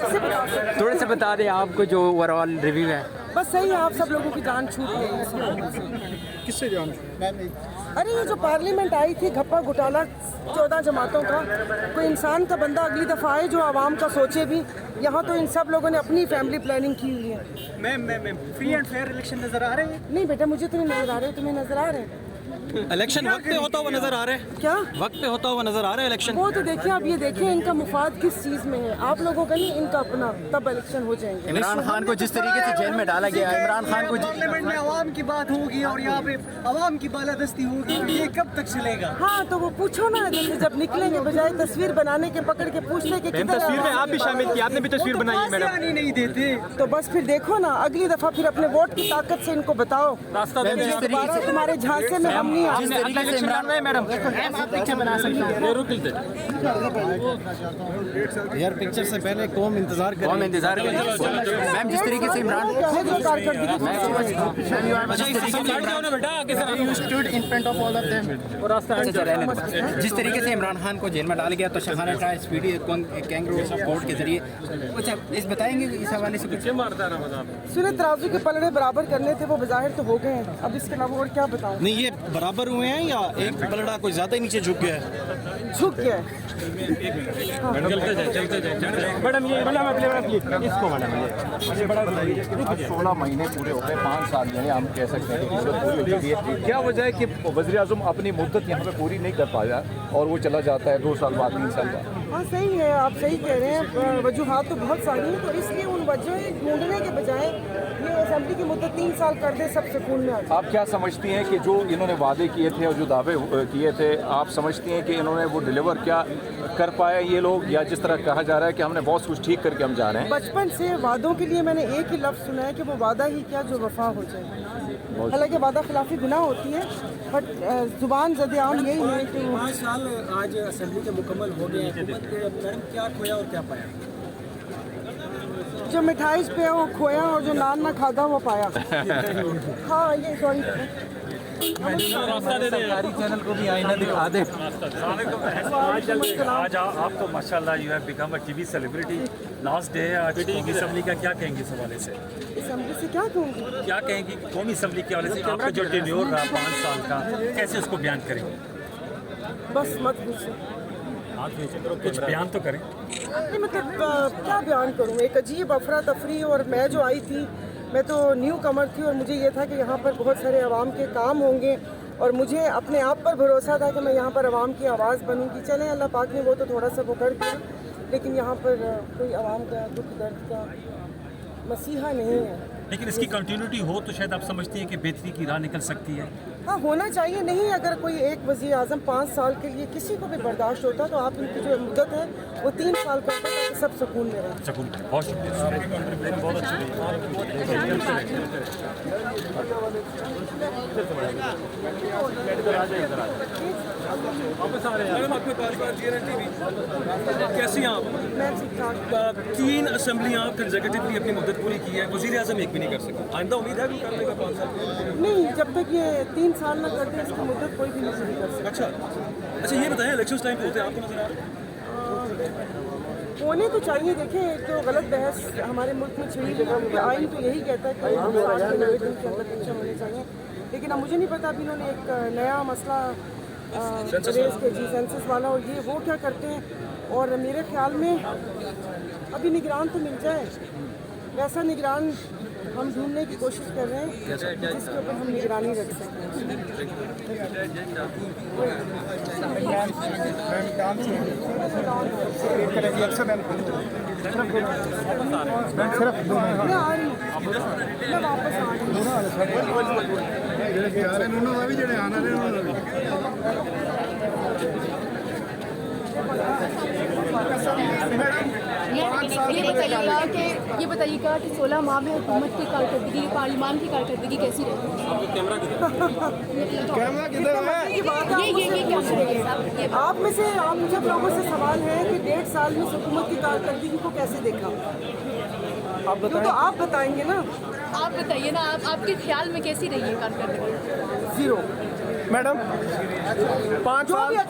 कैसे बता सकते? थोड़े से बता दें आपको जो ओवरऑल रिव्यू है। बस सही है, आप सब लोगों की जान छूट गई है सब लोगों से। किससे जान? अरे ये जो पार्लियामेंट आई थी घप्पा घोटाला 14 जमातों का, कोई इंसान का बंदा अगली दफ़ा आए जो आवाम का सोचे भी। यहाँ तो इन सब लोगों ने अपनी फैमिली प्लानिंग की हुई है। Ma'am free and fair election नजर आ रहे हैं? नहीं बेटा, मुझे तो नहीं नजर आ रहे, तुम्हें नजर आ रहे हैं? इलेक्शन वक्त पे होता हुआ नजर आ रहा है। क्या वक्त पे होता हुआ नजर आ रहा है इलेक्शन? वो तो देखिए, आप ये देखिए इनका मुफाद किस चीज़ में है, आप लोगों का नहीं, इनका अपना, तब इलेक्शन हो जाएंगे। इमरान खान को जिस तरीके से जेल में डाला गया है, इमरान खान को पार्लियामेंट में आवाम की बात होगी और यहाँ पे आवाम की बालादस्ती होगी, ये कब तक चलेगा? हाँ तो वो पूछो ना, जैसे जब निकलेंगे बजाय तस्वीर बनाने के पकड़ के पूछने के किधर तस्वीर में आप भी शामिल की, आपने भी तस्वीर बनाई है मैडम। आने नहीं देते तो बस फिर देखो ना, अगली दफा फिर अपने वोट की ताकत से इनको बताओ। रास्ता दे दें। दोबारा तुम्हारे झांसे में हम नहीं जिस आए। तरीके से इमरान में मैडम पीछे बना सकते यार पिक्चर से पहले कौम इंतजार कर हम इंतजार करें मैम, जिस तरीके से इमरान जिस तरीके से इमरान खान को जेल में डाल गया, तो Shahana trial speedy kangaroo court के जरिए अच्छा इस बताएंगे इस हवाले से कुछ? सुने, तराजू के पलड़े बराबर करने थे, वो बाहर तो हो गए हैं, अब इसके अलावा और क्या बताऊं? नहीं, ये बराबर हुए हैं या एक पलड़ा कोई ज्यादा ही नीचे झुक गया है? झुक गया है। मैडम ये इसको मैडम 16 महीने पूरे हो गए, 5 साल यानी हम कह सकते हैं कि मुद्दत पूरी हो चुकी है। क्या वजह है कि वज़ीर आज़म अपनी मुद्दत यहाँ पे पूरी नहीं कर पाया और वो चला जाता है 2 साल बाद, 3 साल बाद? हाँ सही है, आप सही कह रहे हैं, वजूहात तो बहुत सारी हैं, तो इसलिए उन वजह ढूंढने के बजाय ये असेंबली की मुद्दत 3 साल कर दे, सब सुकून में आ जाए। आप क्या समझती हैं कि जो इन्होंने वादे किए थे और जो दावे किए थे, आप समझती हैं कि इन्होंने वो डिलीवर क्या कर पाए ये लोग, या जिस तरह कहा जा रहा है कि हमने बहुत कुछ ठीक करके हम जा रहे हैं? बचपन से वादों के लिए मैंने एक ही लफ्ज़ सुना है कि वो वादा ही क्या जो वफा हो जाए। हालांकि वादा खिलाफी गुनाह होती है, बट जुबान ज़द-ए-आम यही है कि 5 साल आज असेंबली के मुकम्मल हो गए हैं, मैडम क्या खोया और क्या पाया? जो मिठाई पे वो खोया और जो नान ना खाता वो पाया। हाँ ये सॉरी, सरकारी चैनल को भी आईना दिखा दे। आज आप तो माशाल्लाह you have become a TV celebrity. Last day है आज कौमी असम्बली का, क्या कहेंगे इस हवाले से? असेंबली से क्या कहूँगी? क्या कहेंगे कौमी असम्बली के हवाले से? आपका जो टेन्योर रहा 5 साल का, कैसे उसको बयान करेंगे? बस मत पूछो। कुछ बयान तो करें। नहीं मतलब क्या बयान करूँ, एक अजीब अफरा तफरी, और मैं जो आई थी, मैं तो न्यू कमर थी और मुझे ये था कि यहाँ पर बहुत सारे आवाम के काम होंगे और मुझे अपने आप पर भरोसा था कि मैं यहाँ पर आवाम की आवाज़ बनूँगी। चलें, अल्लाह पाक ने वो तो थोड़ा सा वो कर दिया, लेकिन यहाँ पर कोई आवाम का दुख दर्द का मसीहा नहीं है। लेकिन इसकी कंटिन्यूटी हो तो शायद आप समझती हैं कि बेहतरी की राह निकल सकती है? हाँ होना चाहिए। नहीं, अगर कोई एक वज़ीर आज़म 5 साल के लिए किसी को भी बर्दाश्त होता तो आप इनकी जो मुद्दत है वो 3 साल करते ताकि सब सुकून में रहे। सकून, बहुत शुक्रिया, बहुत अच्छी कैसी हैं आप? मैं ठीक ठाक। 3 असेंबलियाँ कंसेक्यूटिवली अपनी मुद्दत पूरी की है, वज़ीर आज़म एक भी नहीं कर सका। आइंदा उम्मीद है कि कर लेगा 5 साल? नहीं, जब तक ये 3 साल ना करते इसकी मुद्दत कोई भी नहीं कर सकता। अच्छा ये बताएं, इलेक्शन टाइम पे होते हैं आपको नजर आ रहा है? होने तो चाहिए। देखें, एक तो गलत बहस हमारे मुल्क में छिड़ी जगह, आइन तो यही कहता है कि 90 दिन के अंदर इलेक्शन होने चाहिए, लेकिन अब मुझे नहीं पता अभी इन्होंने एक नया मसला रेस के जी सेंसस वाला, और ये वो क्या करते हैं, और मेरे ख्याल में अभी निगरान तो मिल जाए, वैसा निगरान हम ढूंढने की कोशिश कर रहे हैं जिसके ऊपर हम निगरानी रख सकते ये बताइएगा कि 16 माह में हुकूमत की कारकर्दगी, पार्लियामान की कारकर्दगी कैसी रही? ये आप में से हम सब लोगों से सवाल है कि 1.5 साल में हुकूमत की कारकर्दगी को कैसे देखा? तो आप बताएंगे ना। आप बताइए ना, आपके ख्याल में कैसी रही है कारकर्दगी? 0। मैडम 5 साल